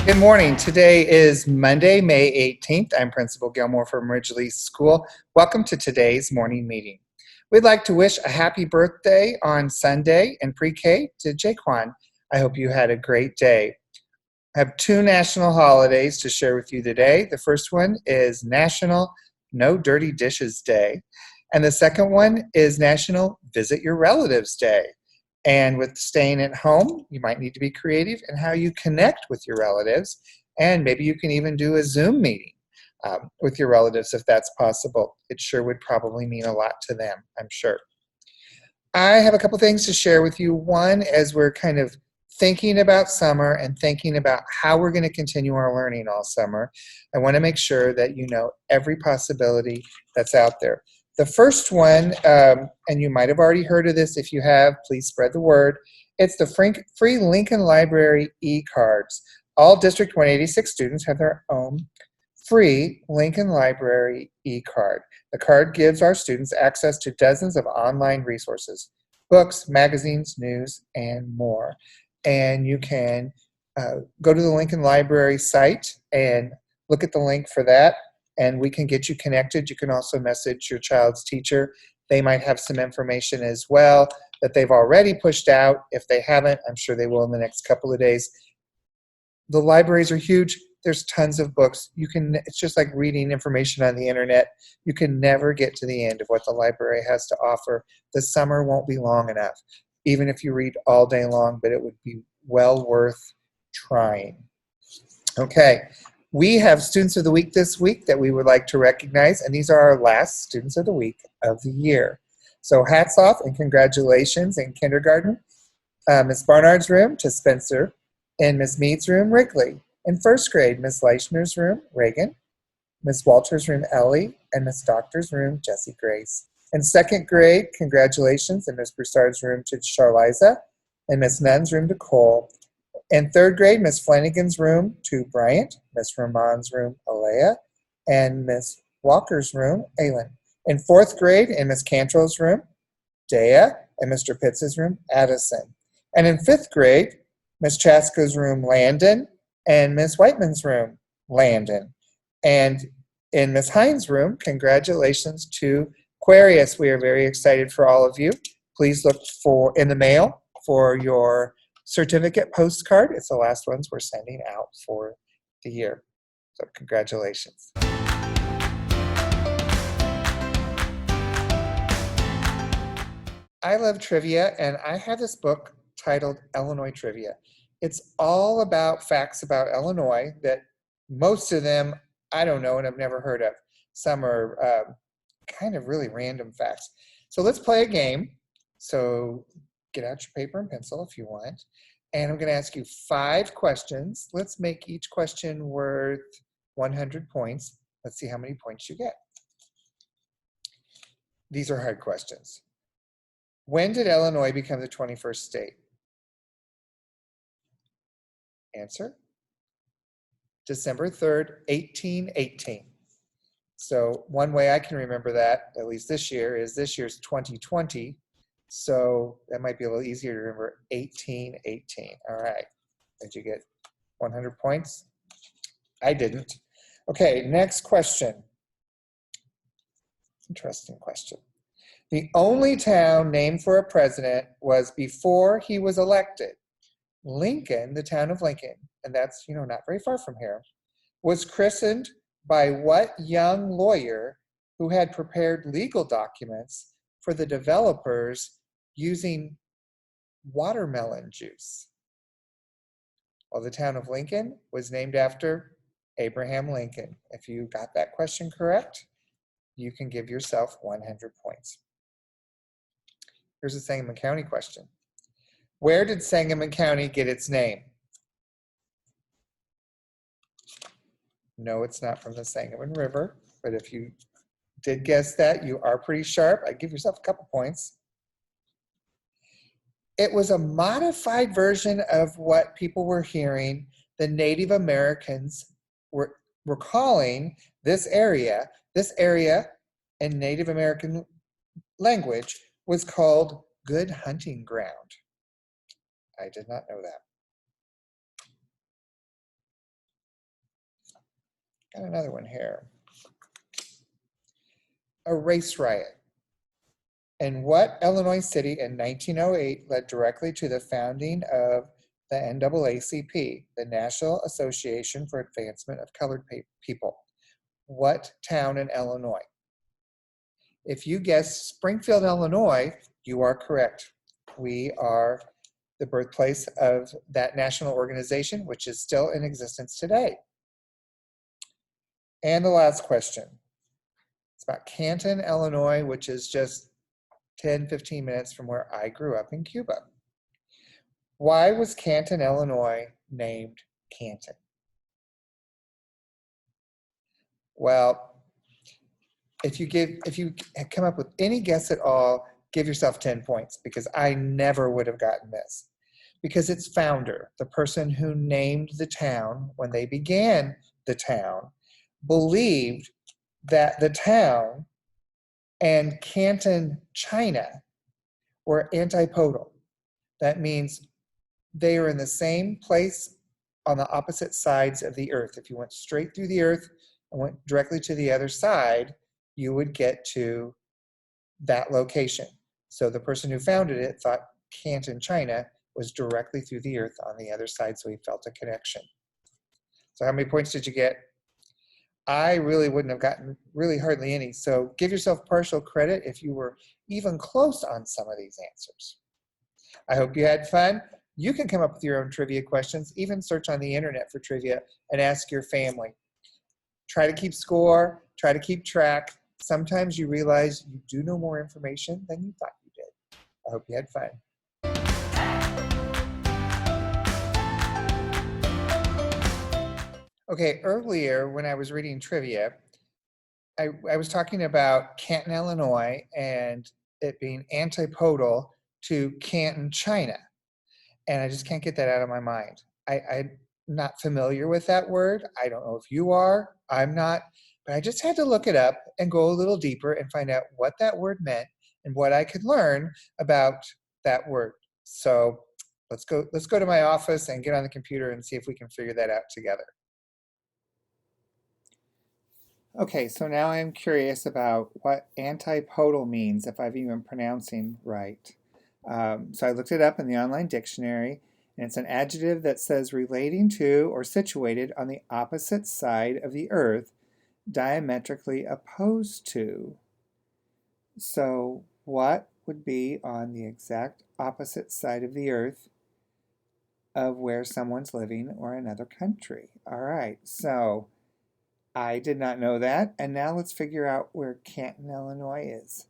Good morning. Today is Monday, May 18th. I'm Principal Gilmore from Ridgely School. Welcome to today's morning meeting. We'd like to wish a happy birthday on Sunday in pre-K to Jaquan. I hope you had a great day. I have two national holidays to share with you today. The first one is National No Dirty Dishes Day, and the second one is National Visit Your Relatives Day. And with staying at home, you might need to be creative in how you connect with your relatives. And maybe you can even do a Zoom meeting with your relatives if that's possible. It sure would probably mean a lot to them, I'm sure. I have a couple things to share with you. One, as we're kind of thinking about summer and thinking about how we're going to continue our learning all summer, I want to make sure that you know every possibility that's out there. The first one, and you might have already heard of this. If you have, please spread the word. It's the free Lincoln Library e-cards. All District 186 students have their own free Lincoln Library e-card. The card gives our students access to dozens of online resources, books, magazines, news, and more. And you can go to the Lincoln Library site and look at the link for that, and we can get you connected. You can also message your child's teacher. They might have some information as well that they've already pushed out. If they haven't, I'm sure they will in the next couple of days. The libraries are huge. There's tons of books. It's just like reading information on the internet. You can never get to the end of what the library has to offer. The summer won't be long enough, even if you read all day long, but it would be well worth trying. Okay, we have Students of the Week this week that we would like to recognize, and these are our last Students of the Week of the year. So hats off and congratulations in kindergarten, Miss Barnard's room to Spencer, in Miss Mead's room, Wrigley. In first grade, Miss Leichner's room, Reagan, Miss Walter's room, Ellie, and Miss Doctor's room, Jessie Grace. In second grade, congratulations in Miss Broussard's room to Charliza, and Miss Nunn's room to Cole. In third grade, Miss Flanagan's room to Bryant, Miss Ramon's room, Alea, and Miss Walker's room, Aylin. In fourth grade, in Miss Cantrell's room, Dea, and Mr. Pitts' room, Addison. And in fifth grade, Miss Chaska's room, Landon, and Miss Whiteman's room, Landon. And in Miss Hines' room, congratulations to Aquarius. We are very excited for all of you. Please look in the mail for your certificate postcard. It's the last ones we're sending out for the year. So congratulations. I love trivia, and I have this book titled Illinois Trivia. It's all about facts about Illinois that most of them I don't know and I've never heard of. Some are kind of really random facts. So let's play a game. So get out your paper and pencil if you want. And I'm going to ask you 5 questions. Let's make each question worth 100 points. Let's see how many points you get. These are hard questions. When did Illinois become the 21st state? Answer: December 3rd, 1818. So one way I can remember that, at least this year, is this year's 2020. So that might be a little easier to remember, 1818. All right. Did you get 100 points? I didn't. Okay, next question. Interesting question. The only town named for a president was before he was elected. Lincoln, the town of Lincoln, and that's, not very far from here, was christened by what young lawyer who had prepared legal documents for the developers using watermelon juice? Well, the town of Lincoln was named after Abraham Lincoln. If you got that question correct, you can give yourself 100 points. Here's a Sangamon County question. Where did Sangamon County get its name? No, it's not from the Sangamon River, but if you did guess that, you are pretty sharp. I'd give yourself a couple points. It was a modified version of what people were hearing the Native Americans were calling this area. This area in Native American language was called Good Hunting Ground. I did not know that. Got another one here. A race riot. And what Illinois city in 1908 led directly to the founding of the NAACP, the National Association for Advancement of Colored People? What town in Illinois? If you guess Springfield, Illinois, you are correct. We are the birthplace of that national organization, which is still in existence today. And the last question. It's about Canton, Illinois, which is just 10, 15 minutes from where I grew up in Cuba. Why was Canton, Illinois named Canton? Well, if you come up with any guess at all, give yourself 10 points because I never would have gotten this. Because its founder, the person who named the town when they began the town, believed that the town and Canton, China were antipodal. That means they are in the same place on the opposite sides of the earth. If you went straight through the earth and went directly to the other side, you would get to that location. So the person who founded it thought Canton, China was directly through the earth on the other side, so he felt a connection. So how many points did you get? I really wouldn't have gotten really hardly any. So give yourself partial credit if you were even close on some of these answers. I hope you had fun. You can come up with your own trivia questions, even search on the internet for trivia and ask your family. Try to keep score, try to keep track. Sometimes you realize you do know more information than you thought you did. I hope you had fun. Okay, earlier when I was reading trivia, I was talking about Canton, Illinois, and it being antipodal to Canton, China. And I just can't get that out of my mind. I'm not familiar with that word. I don't know if you are. I'm not. But I just had to look it up and go a little deeper and find out what that word meant and what I could learn about that word. So let's go to my office and get on the computer and see if we can figure that out together. Okay, so now I'm curious about what antipodal means, if I've even pronouncing right. So I looked it up in the online dictionary, and it's an adjective that says relating to or situated on the opposite side of the earth, diametrically opposed to. So what would be on the exact opposite side of the earth of where someone's living or another country? All right, so I did not know that, and now let's figure out where Canton, Illinois is.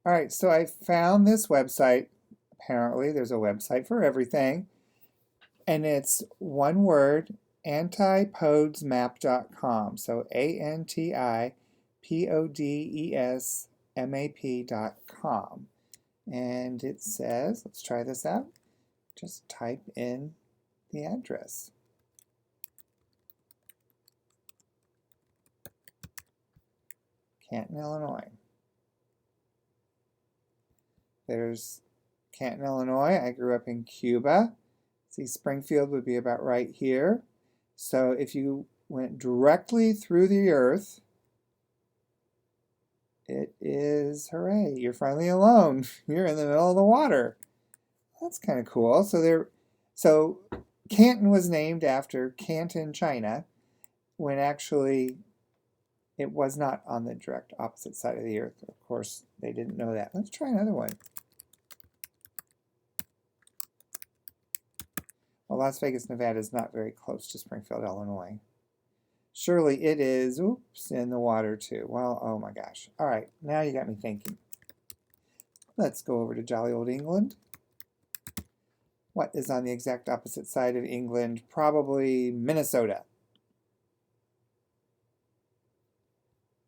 All right, so I found this website. Apparently, there's a website for everything, and it's one word, antipodsmap.com. So ANTIPODESMAP.com. And it says, let's try this out. Just type in the address. Canton, Illinois. There's Canton, Illinois. I grew up in Cuba. See, Springfield would be about right here. So if you went directly through the earth, it is, hooray, you're finally alone. You're in the middle of the water. That's kind of cool. So Canton was named after Canton, China, when actually it was not on the direct opposite side of the earth. Of course, they didn't know that. Let's try another one. Well, Las Vegas, Nevada is not very close to Springfield, Illinois. Surely it is, oops, in the water too. Well, oh my gosh. All right, now you got me thinking. Let's go over to jolly old England. What is on the exact opposite side of England? Probably Minnesota.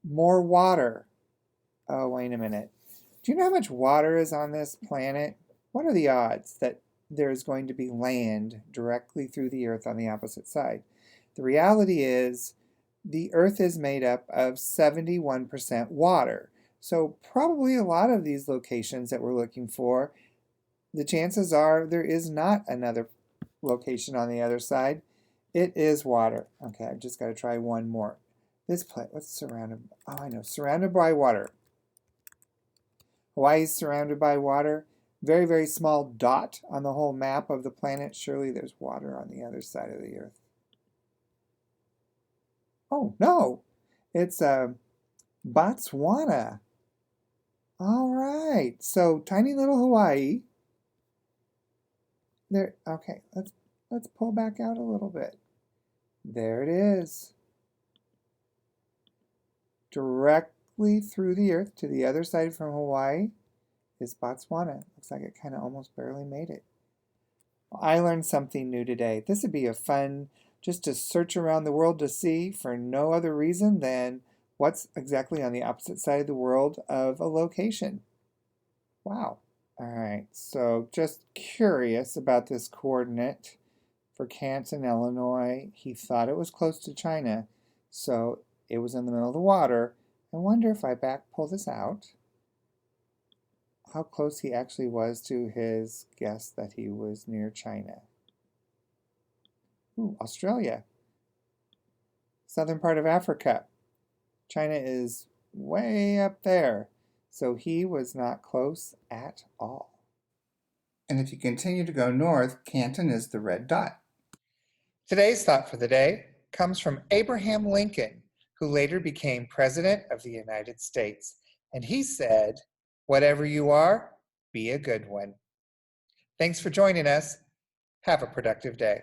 More water. Oh, wait a minute. Do you know how much water is on this planet? What are the odds that there's going to be land directly through the earth on the opposite side? The reality is the earth is made up of 71% water. So probably a lot of these locations that we're looking for, the chances are there is not another location on the other side. It is water. Okay, I've just got to try one more. This planet, what's surrounded? Oh, I know, surrounded by water. Hawaii is surrounded by water. Very, very small dot on the whole map of the planet. Surely there's water on the other side of the Earth. Oh, no. It's Botswana. All right. So tiny little Hawaii. There. Okay, let's pull back out a little bit. There it is. Directly through the Earth to the other side from Hawaii is Botswana. Looks like it kind of almost barely made it. Well, I learned something new today. This would be a fun just to search around the world to see for no other reason than what's exactly on the opposite side of the world of a location. Wow. All right, so just curious about this coordinate for Canton, Illinois. He thought it was close to China, so it was in the middle of the water. I wonder if I pull this out, how close he actually was to his guess that he was near China. Ooh, Australia. Southern part of Africa. China is way up there, so he was not close at all. And if you continue to go north, Canton is the red dot. Today's thought for the day comes from Abraham Lincoln, who later became President of the United States. And he said, "Whatever you are, be a good one." Thanks for joining us. Have a productive day.